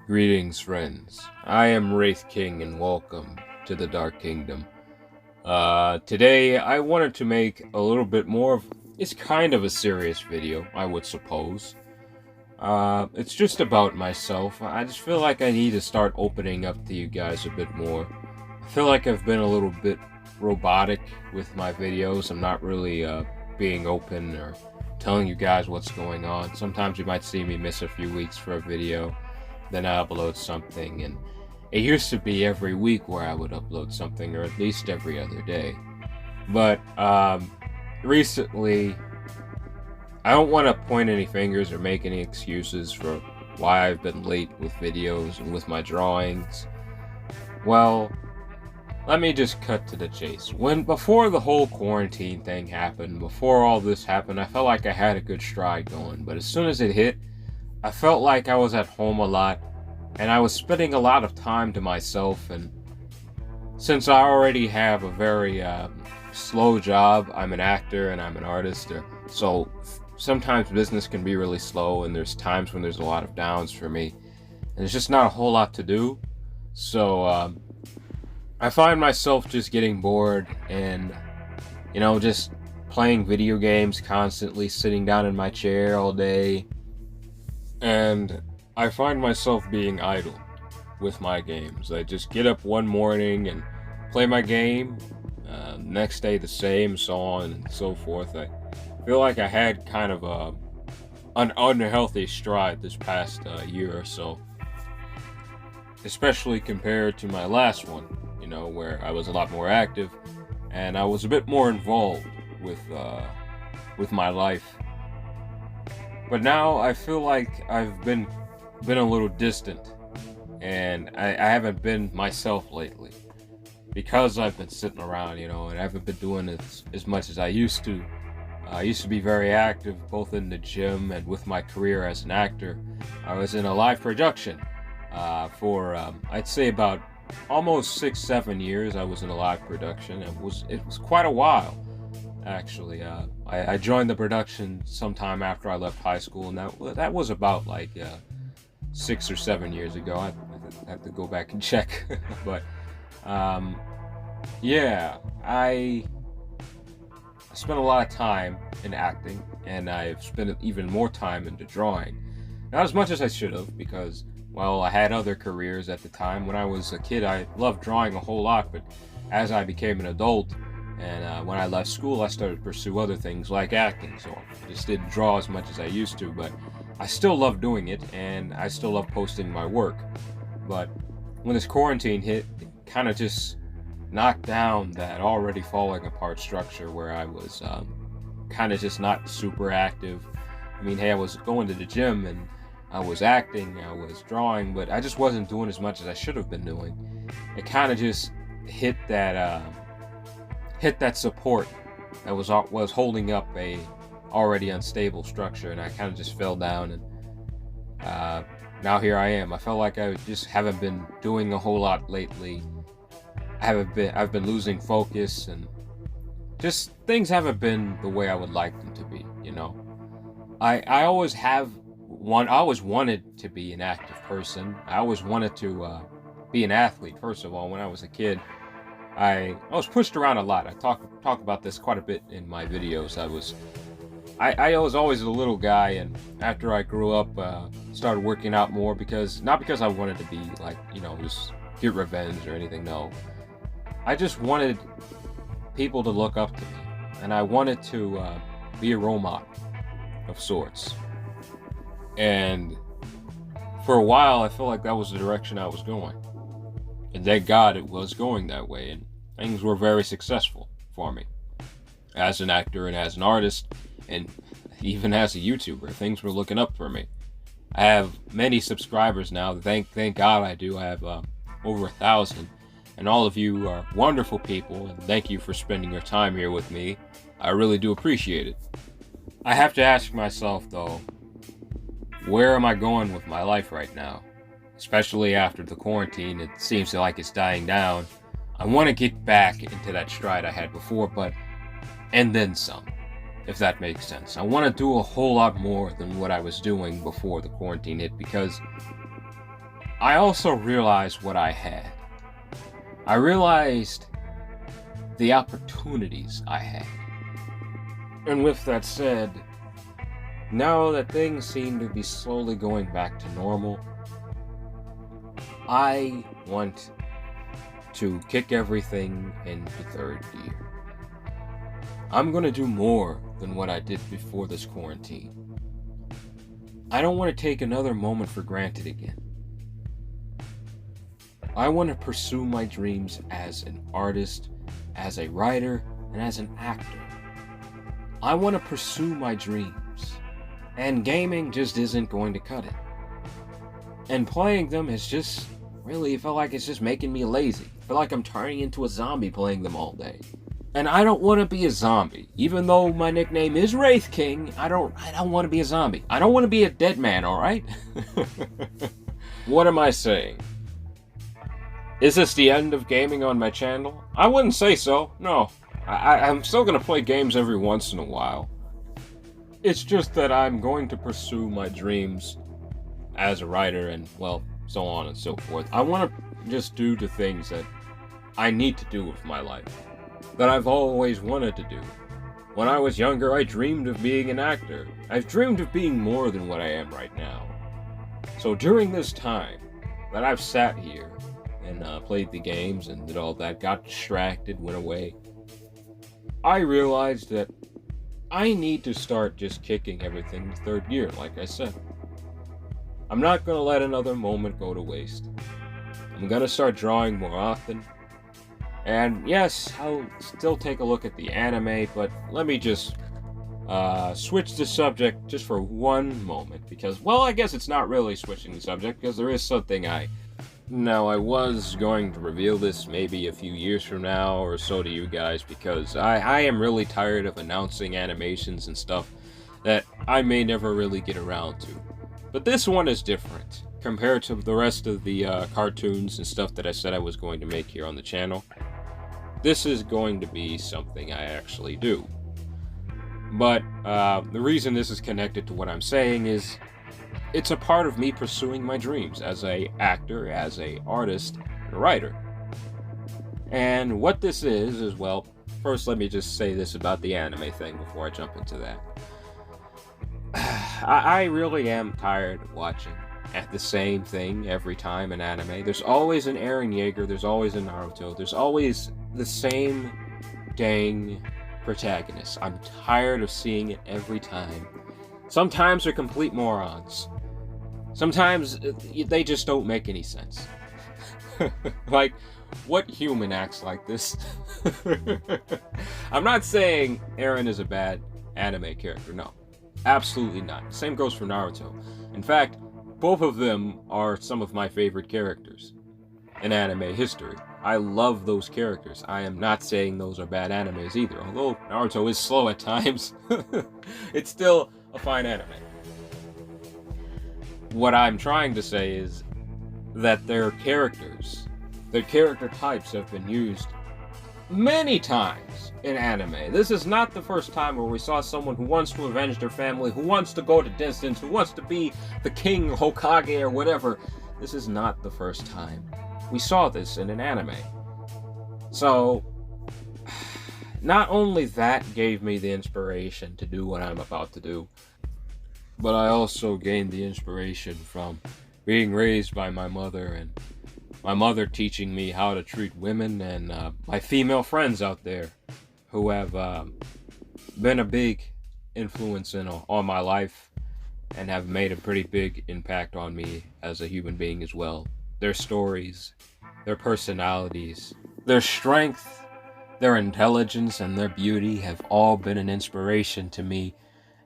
Greetings, friends. I am Wraith King, and welcome to the Dark Kingdom. Today, I wanted to make a little bit more of... It's kind of a serious video, I would suppose. It's just about myself. I just feel like I need to start opening up to you guys a bit more. I feel like I've been a little bit robotic with my videos. I'm not really, being open or telling you guys what's going on. Sometimes you might see me miss a few weeks for a video. Then I upload something, and it used to be every week where I would upload something, or at least every other day. But recently, I don't want to point any fingers or make any excuses for why I've been late with videos and with my drawings. Well, let me just cut to the chase. Before the whole quarantine thing happened, before all this happened, I felt like I had a good stride going, but as soon as it hit, I felt like I was at home a lot, and I was spending a lot of time to myself, and since I already have a very slow job, I'm an actor and I'm an artist, so sometimes business can be really slow, and there's times when there's a lot of downs for me, and there's just not a whole lot to do, so I find myself just getting bored and, just playing video games constantly, sitting down in my chair all day. And I find myself being idle with my games. I just get up one morning and play my game, next day the same, so on and so forth. I feel like I had kind of an unhealthy stride this past year or so, especially compared to my last one, where I was a lot more active and I was a bit more involved with my life. But now I feel like I've been a little distant, and I haven't been myself lately because I've been sitting around, and I haven't been doing it as much as I used to. I used to be very active both in the gym and with my career as an actor. I was in a live production for I'd say about almost 6-7 years. I was in a live production. It was quite a while. Actually, I joined the production sometime after I left high school, and that was about like 6 or 7 years ago. I have to go back and check, but yeah, I spent a lot of time in acting, and I've spent even more time into drawing. Not as much as I should have, because I had other careers at the time. When I was a kid, I loved drawing a whole lot, but as I became an adult, and when I left school, I started to pursue other things like acting, so I just didn't draw as much as I used to, but I still love doing it, and I still love posting my work. But when this quarantine hit, it kind of just knocked down that already falling apart structure where I was kind of just not super active. I mean, hey, I was going to the gym, and I was acting, I was drawing, but I just wasn't doing as much as I should have been doing. It kind of just hit that support that was holding up a already unstable structure, and I kind of just fell down, and now here I am. I felt like I just haven't been doing a whole lot lately. I've been losing focus, and just things haven't been the way I would like them to be. I always wanted to be an active person. I always wanted to be an athlete. First of all, when I was a kid, I was pushed around a lot. I talk about this quite a bit in my videos. I was always a little guy, and after I grew up, started working out more not because I wanted to be like, just get revenge or anything. No, I just wanted people to look up to me, and I wanted to be a role model of sorts. And for a while, I felt like that was the direction I was going. And thank God it was going that way, and things were very successful for me. As an actor and as an artist, and even as a YouTuber, things were looking up for me. I have many subscribers now. Thank God I do. I have over 1,000. And all of you are wonderful people, and thank you for spending your time here with me. I really do appreciate it. I have to ask myself, though, where am I going with my life right now? Especially after the quarantine, it seems like it's dying down. I want to get back into that stride I had before, and then some, if that makes sense. I want to do a whole lot more than what I was doing before the quarantine hit, because I also realized what I had. I realized the opportunities I had. And with that said, now that things seem to be slowly going back to normal, I want to kick everything into third gear. I'm gonna do more than what I did before this quarantine. I don't want to take another moment for granted again. I want to pursue my dreams as an artist, as a writer, and as an actor. I want to pursue my dreams, and gaming just isn't going to cut it. And playing them is just really felt like it's just making me lazy. I feel like I'm turning into a zombie playing them all day. And I don't want to be a zombie. Even though my nickname is Wraith King, I don't want to be a zombie. I don't want to be a dead man, alright? What am I saying? Is this the end of gaming on my channel? I wouldn't say so, no. I'm still going to play games every once in a while. It's just that I'm going to pursue my dreams as a writer and, well, so on and so forth. I want to just do the things that I need to do with my life, that I've always wanted to do. When I was younger, I dreamed of being an actor. I've dreamed of being more than what I am right now. So during this time that I've sat here and played the games and did all that, got distracted, went away, I realized that I need to start just kicking everything to third gear, like I said. I'm not going to let another moment go to waste. I'm going to start drawing more often. And yes, I'll still take a look at the anime, but let me just switch the subject just for one moment. Because, well, I guess it's not really switching the subject, because there is something I was going to reveal this maybe a few years from now or so to you guys, because I am really tired of announcing animations and stuff that I may never really get around to. But this one is different compared to the rest of the cartoons and stuff that I said I was going to make here on the channel. This is going to be something I actually do. But the reason this is connected to what I'm saying is it's a part of me pursuing my dreams as an actor, as an artist, and a writer. And what this is, well, first let me just say this about the anime thing before I jump into that. I really am tired of watching at the same thing every time in anime. There's always an Eren Yeager, there's always a Naruto, there's always the same dang protagonist. I'm tired of seeing it every time. Sometimes they're complete morons. Sometimes they just don't make any sense. Like, what human acts like this? I'm not saying Eren is a bad anime character, no. Absolutely not. Same goes for Naruto. In fact, both of them are some of my favorite characters in anime history. I love those characters. I am not saying those are bad animes either. Although Naruto is slow at times, it's still a fine anime. What I'm trying to say is that their characters, their character types have been used many times in anime. This is not the first time where we saw someone who wants to avenge their family, who wants to go to distance, who wants to be the king, Hokage, or whatever. This is not the first time. We saw this in an anime. So, not only that gave me the inspiration to do what I'm about to do, but I also gained the inspiration from being raised by my mother, and my mother teaching me how to treat women, and my female friends out there who have been a big influence on my life and have made a pretty big impact on me as a human being as well. Their stories, their personalities, their strength, their intelligence, and their beauty have all been an inspiration to me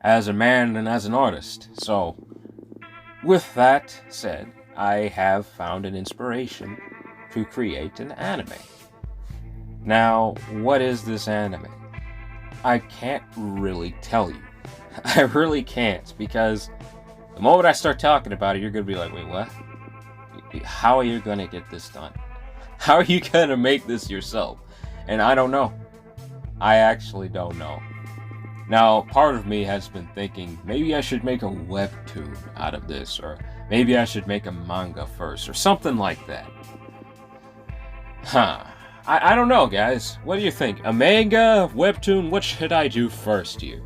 as a man and as an artist. So, with that said, I have found an inspiration to create an anime. Now, what is this anime? I can't really tell you. I really can't, because the moment I start talking about it, you're going to be like, wait, what? How are you going to get this done? How are you going to make this yourself? And I don't know. I actually don't know. Now, part of me has been thinking, maybe I should make a webtoon out of this, or Maybe I should make a manga first, or something like that. Huh. I don't know, guys. What do you think? A manga, webtoon, what should I do first here?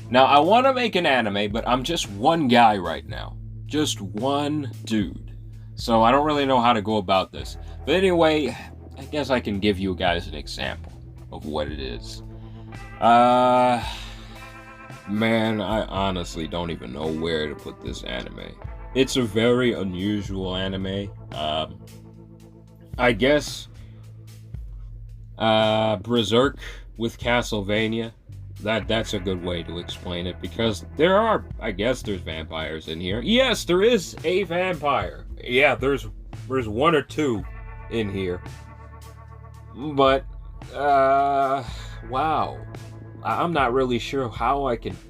Now, I want to make an anime, but I'm just one guy right now. Just one dude. So I don't really know how to go about this. But anyway, I guess I can give you guys an example of what it is. Man, I honestly don't even know where to put this anime. It's a very unusual anime. I guess Berserk with Castlevania. That's a good way to explain it, because I guess there's vampires in here. Yes, there is a vampire. Yeah, there's one or two in here. But wow. I'm not really sure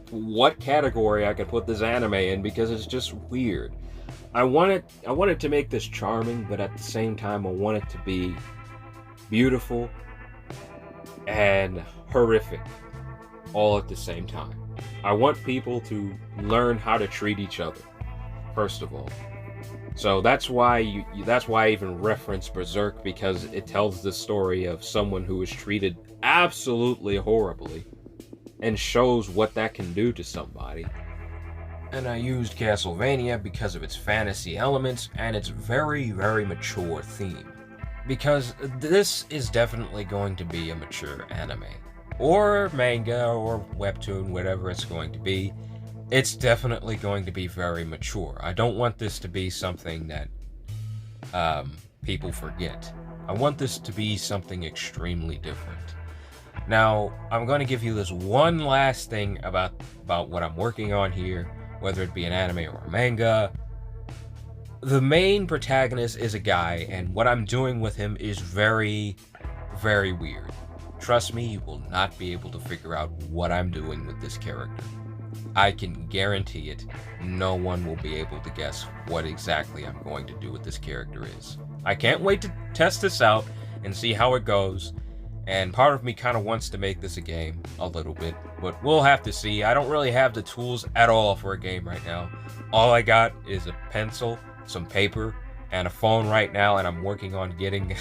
what category I could put this anime in, because it's just weird. I wanted to make this charming, but at the same time I want it to be beautiful and horrific all at the same time. I want people to learn how to treat each other, first of all. So that's why I even reference Berserk, because it tells the story of someone who was treated absolutely horribly and shows what that can do to somebody. And I used Castlevania because of its fantasy elements and its very, very mature theme. Because this is definitely going to be a mature anime. Or manga, or webtoon, whatever it's going to be. It's definitely going to be very mature. I don't want this to be something that people forget. I want this to be something extremely different. Now, I'm going to give you this one last thing about what I'm working on here, whether it be an anime or a manga. The main protagonist is a guy, and what I'm doing with him is very, very weird. Trust me, you will not be able to figure out what I'm doing with this character. I can guarantee it, no one will be able to guess what exactly I'm going to do with this character is. I can't wait to test this out and see how it goes, and part of me kind of wants to make this a game, a little bit, but we'll have to see. I don't really have the tools at all for a game right now. All I got is a pencil, some paper, and a phone right now, and I'm working on getting a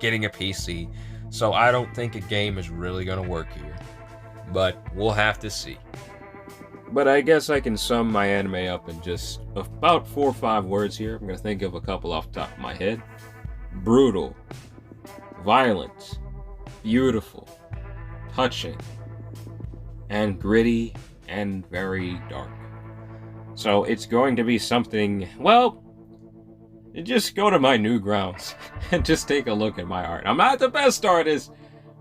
PC. So I don't think a game is really going to work here. But we'll have to see. But I guess I can sum my anime up in just about 4 or 5 words here. I'm going to think of a couple off the top of my head. Brutal. Violent. Beautiful. Touching. And gritty. And very dark. So it's going to be something, well, just go to my Newgrounds and just take a look at my art. I'm not the best artist,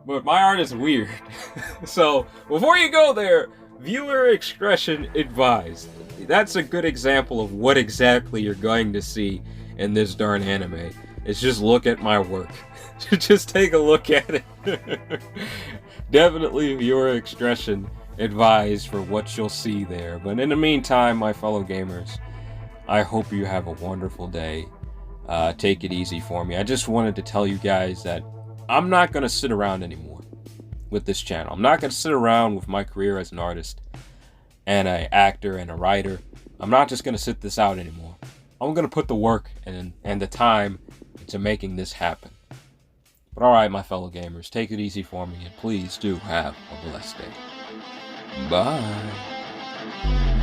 but my art is weird. So before you go there, viewer discretion advised. That's a good example of what exactly you're going to see in this darn anime. It's just look at my work. Just take a look at it. Definitely viewer discretion advised for what you'll see there. But in the meantime, my fellow gamers, I hope you have a wonderful day. Take it easy for me. I just wanted to tell you guys that I'm not going to sit around anymore with this channel. I'm not going to sit around with my career as an artist and an actor and a writer. I'm not just going to sit this out anymore. I'm going to put the work and the time into making this happen. But alright, my fellow gamers, take it easy for me, and please do have a blessed day. Bye.